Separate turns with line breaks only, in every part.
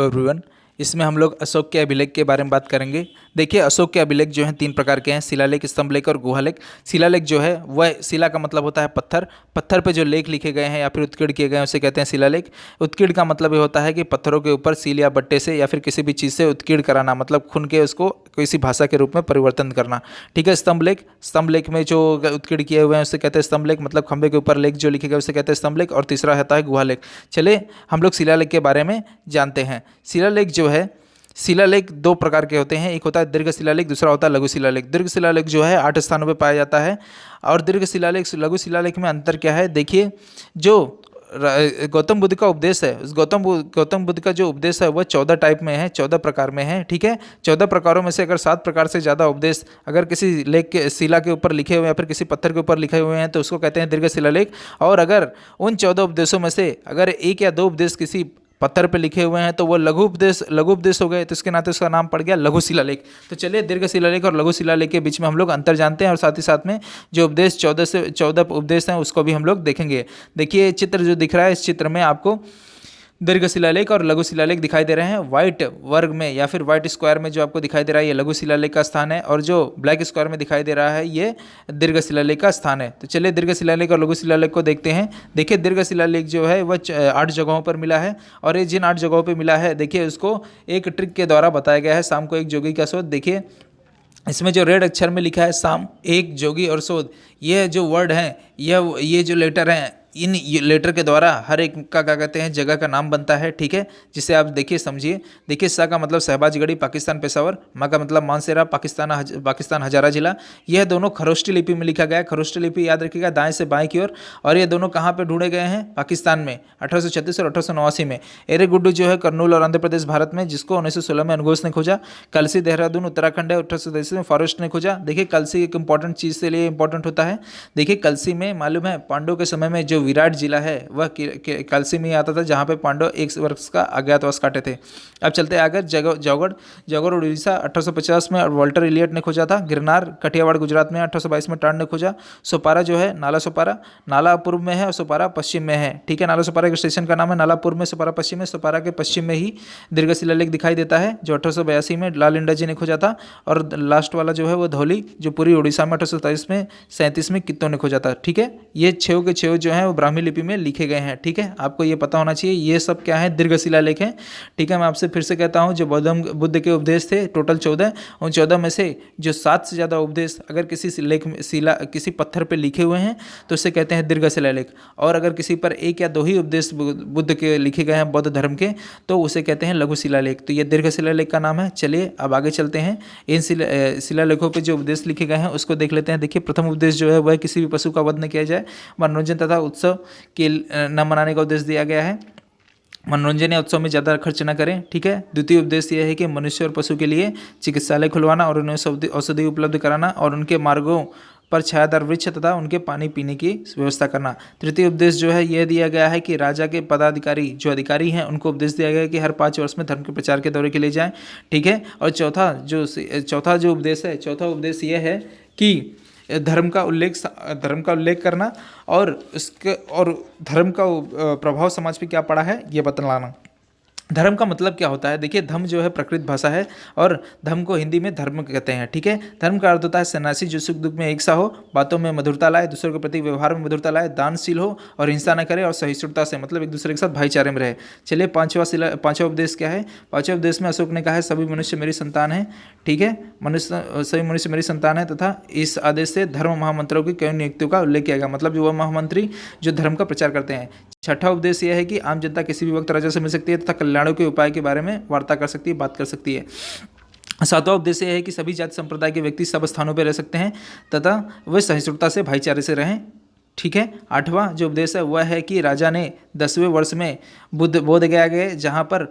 Everyone. इसमें हम लोग अशोक के अभिलेख के बारे में बात करेंगे। देखिए, अशोक के अभिलेख जो हैं तीन प्रकार के हैं: शिलालेख, स्तंभलेख और गुहालेख। शिलालेख जो है वह शिला का मतलब होता है पत्थर। पत्थर पे जो लेख लिखे गए हैं या फिर उत्कीर्ण किए गए हैं उसे कहते हैं शिलालेख। उत्कीर्ण का मतलब ये होता है कि पत्थरों के ऊपर सील या बट्टे से या फिर किसी भी चीज़ से उत्कीर्ण कराना, मतलब खून के उसको किसी भाषा के रूप में परिवर्तन करना। ठीक है। स्तंभलेख, स्तंभलेख में जो उत्कीर्ण किए हुए हैं उसे कहते हैं स्तंभलेख, मतलब खंभे के ऊपर लेख जो लिखे गए उसे कहते हैं स्तंभलेख। और तीसरा होता है गुहालेख। चलिए हम लोग शिलालेख के बारे में जानते हैं। शिलालेख जो है, शिलालेख दो प्रकार के होते हैं। एक होता है दीर्घ शिलालेख, दूसरा होता है लघु शिलालेख। दीर्घ शिलालेख जो है 8 स्थानों पर पाया जाता है। और दीर्घ शिलालेख लघु शिलालेख में अंतर क्या है? देखिए, जो गौतम बुद्ध का उपदेश है, उस गौतम बुद्ध का जो उपदेश है वह 14 टाइप में है, 14 प्रकार में है। ठीक है। 14 प्रकारों में से अगर 7 प्रकार से ज़्यादा उपदेश अगर किसी लेख के शिला के ऊपर लिखे हुए हैं या फिर किसी पत्थर के ऊपर लिखे हुए हैं तो उसको कहते हैं दीर्घ शिलालेख। और अगर उन 14 उपदेशों में से अगर एक या दो उपदेश किसी पत्थर पे लिखे हुए हैं तो वो लघु उपदेश हो गए, तो इसके नाते उसका नाम पड़ गया लघु शिलालेख। तो चलिए दीर्घ शिलालेख और लघु शिलालेख के बीच में हम लोग अंतर जानते हैं और साथ ही साथ में जो उपदेश 14 उपदेश हैं उसको भी हम लोग देखेंगे। देखिए चित्र जो दिख रहा है, इस चित्र में आपको दीर्घ शिलालेख और लघु शिलालेख दिखाई दे रहे हैं। व्हाइट वर्ग में या फिर व्हाइट स्क्वायर में जो आपको दिखाई दे रहा है ये लघु शिलालेख का स्थान है, और जो ब्लैक स्क्वायर में दिखाई दे रहा है ये दीर्घ शिलालेख का स्थान है। तो चलिए दीर्घ शिलालेख और लघु शिलालेख को देखते हैं। देखिए दीर्घ शिलालेख जो है वह 8 जगहों पर मिला है, और ये जिन 8 जगहों पर मिला है देखिए उसको एक ट्रिक के द्वारा बताया गया है, शाम को एक जोगी का शोध। देखिए इसमें जो रेड अक्षर में लिखा है शाम, एक, जोगी और शोध, ये जो वर्ड हैं, ये जो लेटर हैं, इन लेटर के द्वारा हर एक का क्या कहते हैं जगह का नाम बनता है। ठीक है, जिसे आप देखिए समझिए। देखिए सा का मतलब शहबाजगढ़ी पाकिस्तान पेशावर, मा का मतलब मानसेरा पाकिस्तान हजारा जिला। यह दोनों खरोष्टी लिपि में लिखा गया है। खरोष्टी लिपि याद रखिएगा दाएं से बाएं की ओर। और ये दोनों कहाँ पे ढूंढे गए हैं? पाकिस्तान में 1836 और 1889 में। एरेगुड्डू जो है कर्नूल और आंध्र प्रदेश भारत में, जिसको 1916 में अनुघोष ने खोजा। कलसी देहरादून उत्तराखंड है, 1833 में फॉरेस्ट ने खोजा। देखिए कलसी एक इंपॉर्टेंट चीज़ के लिए इंपॉर्टेंट होता है। देखिए कलसी में मालूम है पांडवों के समय में जो विराट जिला है वह कलसी में ही आता था, जहाँ पे पांडव एक वर्ष का अज्ञातवास काटे थे। अब चलते आगे। जौगड़ उड़ीसा 1850 में और वॉल्टर इलियट ने खोजा था। गिरनार कठियावाड़ गुजरात में 1822 में टांड ने खोजा। सोपारा जो है नाला सोपारा, नाला पूर्व में है और सोपारा पश्चिम में है। ठीक है, नाला सोपारा के स्टेशन का नाम है, नाला पूर्व में, सोपारा पश्चिम में। सोपारा के पश्चिम में ही दीर्घ शिलालेख दिखाई देता है जो 1882 में लाल इंडा जी ने खोजा था। और लास्ट वाला जो है वो धौली, जो पूरी उड़ीसा में 1837 में कित्तों ने खोजा था। ठीक है, ये 6 के 6 जो है वो ब्राह्मी लिपि में लिखे गए हैं। ठीक है, आपको ये पता होना चाहिए। ये सब क्या है? दीर्घ शिलालेख है। ठीक है, मैं आपसे फिर से कहता हूँ, जो बुद्ध के उपदेश थे टोटल 14, उन 14 में से जो 7 से ज़्यादा उपदेश अगर किसी लेख में किसी पत्थर पे लिखे हुए हैं तो उसे कहते हैं दीर्घ शिलालेख। और अगर किसी पर एक या दो ही उपदेश बुद्ध के लिखे गए हैं बौद्ध धर्म के तो उसे कहते हैं लघु शिलालेख। तो ये दीर्घ शिलालेख का नाम है। चलिए अब आगे चलते हैं। इन शिलालेखों पे जो उपदेश लिखे गए हैं उसको देख लेते हैं। देखिए प्रथम उपदेश जो है वह किसी भी पशु का वध न किया जाए, मनोरंजन तथा उत्सव के न मनाने का उपदेश दिया गया है। मनोरंजन या उत्सव में ज़्यादा खर्च न करें। ठीक है। द्वितीय उपदेश यह है कि मनुष्य और पशु के लिए चिकित्सालय खुलवाना और उन्हें औषधि उपलब्ध कराना और उनके मार्गों पर छायादार वृक्ष तथा उनके पानी पीने की व्यवस्था करना। तृतीय उपदेश जो है यह दिया गया है कि राजा के पदाधिकारी जो अधिकारी हैं उनको उपदेश दिया गया है कि हर 5 वर्ष में धर्म के प्रचार के दौरे के लिए जाएं। ठीक है। और चौथा जो उपदेश है, चौथा उपदेश यह है कि धर्म का उल्लेख करना और धर्म का प्रभाव समाज पे क्या पड़ा है ये बतलाना। धर्म का मतलब क्या होता है? देखिए धर्म जो है प्रकृत भाषा है और धर्म को हिंदी में धर्म कहते हैं। ठीक है। धर्म का अर्थ होता है सन्यासी जो सुख दुख में एक सा हो, बातों में मधुरता लाए, दूसरों के प्रति व्यवहार में मधुरता लाए, दानशील हो और हिंसा न करे और सहिष्णुता से मतलब एक दूसरे के साथ भाईचारे में रहे। चलिए पांचवा उपदेश क्या है? पांचवा उपदेश में अशोक ने कहा है सभी मनुष्य मेरी संतान है। ठीक है, सभी मनुष्य मेरी संतान है तथा इस आदेश से धर्म महामंत्रों की कई नियुक्तियों का उल्लेख किया गया, मतलब जो वह महामंत्री जो धर्म का प्रचार करते हैं। छठा उपदेश यह है कि आम जनता किसी भी वक्त राजा से मिल सकती है तथा कल्याणों के उपाय के बारे में वार्ता कर सकती है, बात कर सकती है। सातवां उद्देश्य यह है कि सभी जाति संप्रदाय के व्यक्ति सब स्थानों पर रह सकते हैं तथा वे सहिष्णुता से भाईचारे से रहें। ठीक है। आठवां जो उपदेश है वह है कि राजा ने 10वें वर्ष में बोध गया गए जहाँ पर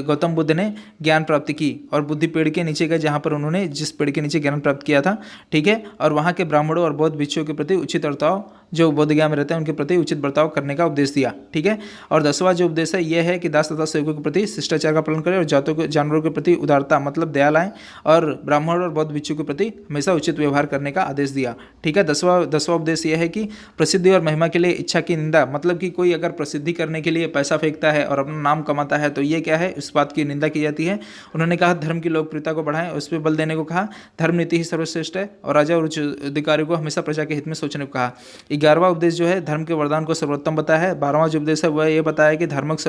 गौतम बुद्ध ने ज्ञान प्राप्ति की, और बुद्धि पेड़ के नीचे गए जहाँ पर उन्होंने जिस पेड़ के नीचे ज्ञान प्राप्त किया था। ठीक है। और वहाँ के ब्राह्मणों और बौद्ध भिक्षुओं के प्रति उचित जो बोधगया में रहते हैं उनके प्रति उचित बर्ताव करने का उपदेश दिया। ठीक है। और 10वां जो उपदेश है यह है कि दास तथा सेवकों के प्रति शिष्टाचार का पालन करें और जानवरों के प्रति उदारता मतलब दया लाएं और ब्राह्मण और बौद्ध भिक्षु के प्रति हमेशा उचित व्यवहार करने का आदेश दिया। ठीक है। 10वां उपदेश यह है कि प्रसिद्धि और महिमा के लिए इच्छा की निंदा, मतलब कि कोई अगर प्रसिद्धि करने के लिए पैसा फेंकता है और अपना नाम कमाता है तो ये क्या है, इस बात की निंदा की जाती है। उन्होंने कहा धर्म की लोकप्रियता को बढ़ाएं, उस पर बल देने को कहा। धर्म नीति ही सर्वश्रेष्ठ है और राजा और उच्च अधिकारियों को हमेशा प्रजा के हित में सोचने को कहा। 11वां उपदेश जो है धर्म के वरदान को सर्वोत्तम बताया है। 12वां जो उपदेश है वह ये बताया कि धार्मिक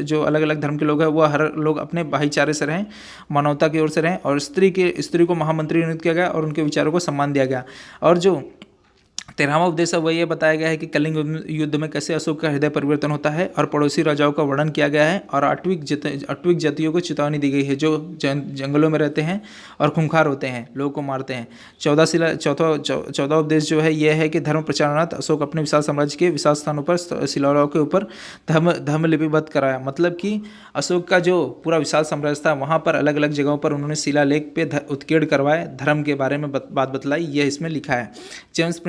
जो अलग अलग धर्म के लोग हैं वह हर लोग अपने भाईचारे से रहें, मानवता की ओर से रहें। और स्त्री को महामंत्री नियुक्त किया गया और उनके विचारों को सम्मान दिया गया। और जो 13वां उपदेश है वह यह बताया गया है कि कलिंग युद्ध में कैसे अशोक का हृदय परिवर्तन होता है और पड़ोसी राजाओं का वर्णन किया गया है। और आठवीं जातियों को चेतावनी दी गई है जो जंगलों में रहते हैं और खूंखार होते हैं, लोगों को मारते हैं। 14वां उपदेश जो है यह है कि धर्म प्रचारणार्थ अशोक अपने विशाल साम्राज्य के विशाल स्थानों पर शिलालेखों के ऊपर धर्म लिपिबद्ध कराया। मतलब कि अशोक का जो पूरा विशाल साम्राज्य था वहाँ पर अलग अलग जगहों पर उन्होंने शिलालेख पे उत्कीर्ण करवाए, धर्म के बारे में बात बतलाई, यह इसमें लिखा है। जेम्स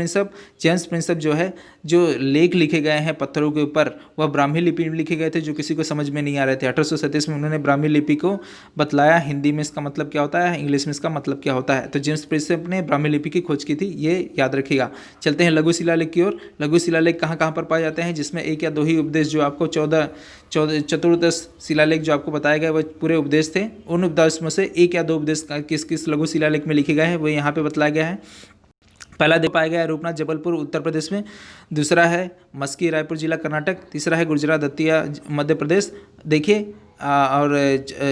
प्रिंसेप जो है, जो लेख लिखे गए हैं पत्थरों के ऊपर वह ब्राह्मी लिपि में लिखे गए थे जो किसी को समझ में नहीं आ रहे थे। 1837 में उन्होंने ब्राह्मी लिपि को बतलाया, हिंदी में इसका मतलब क्या होता है, इंग्लिश में इसका मतलब क्या होता है। तो जेम्स प्रिंसेप ने ब्राह्मी लिपि की खोज की थी, ये याद रखिएगा। चलते हैं लघु शिलालेख की ओर। लघु शिलालेख कहाँ कहाँ पर पाए जाते हैं, जिसमें एक या दो ही उपदेश जो आपको 14 शिलालेख जो आपको बताए गए वह पूरे उपदेश थे। उन उपदेश में से एक या दो उपदेश किस किस लघु शिलालेख में लिखे गए हैं वो यहाँ पे बतलाया गया है। पहला दे पाया गया है रूपनाथ जबलपुर उत्तर प्रदेश में, दूसरा है मस्की रायपुर जिला कर्नाटक, तीसरा है गुजरात दतिया मध्य प्रदेश। देखिए और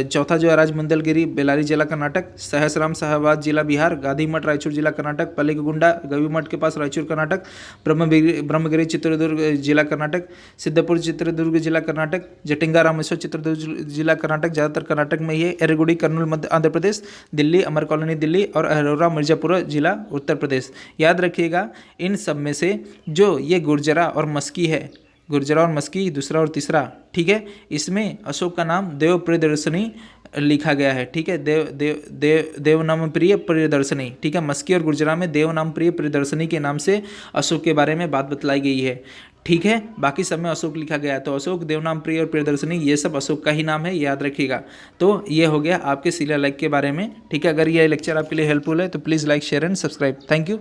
चौथा जो है राजमुंदलगिरी बेलारी जिला कर्नाटक, सहसराम साहबाद जिला बिहार, गांधी मठ रायचूर जिला कर्नाटक, पल्लीगुंडा गवी मठ के पास रायचूर कर्नाटक, ब्रह्मगिरी चित्रदुर्ग जिला कर्नाटक, सिद्धपुर चित्रदुर्ग जिला कर्नाटक, जटिंगा रामेश्वर चित्रदुर्ग जिला कर्नाटक, ज़्यादातर कर्नाटक में ये, एरगुड़ी कर्नूल मध्य आंध्र प्रदेश, दिल्ली अमर कॉलोनी दिल्ली और अरोरा मिर्जापुर जिला उत्तर प्रदेश। याद रखिएगा इन सब में से जो ये गुर्जरा और मस्की है, गुर्जरा और मस्की दूसरा और तीसरा, ठीक है, इसमें अशोक का नाम देव प्रियदर्शनी लिखा गया है। ठीक है, देव नाम प्रिय प्रियदर्शनी। ठीक है, मस्की और गुर्जरा में देव नाम प्रिय प्रियदर्शनी के नाम से अशोक के बारे में बात बतलाई गई है। ठीक है, बाकी सब में अशोक लिखा गया है। तो अशोक, देवनाम प्रिय और प्रियदर्शनी ये सब अशोक का ही नाम है, याद रखिएगा। तो ये हो गया आपके शिलालेख के बारे में। ठीक है, अगर ये लेक्चर आपके लिए हेल्पफुल है तो please like share and subscribe. Thank you.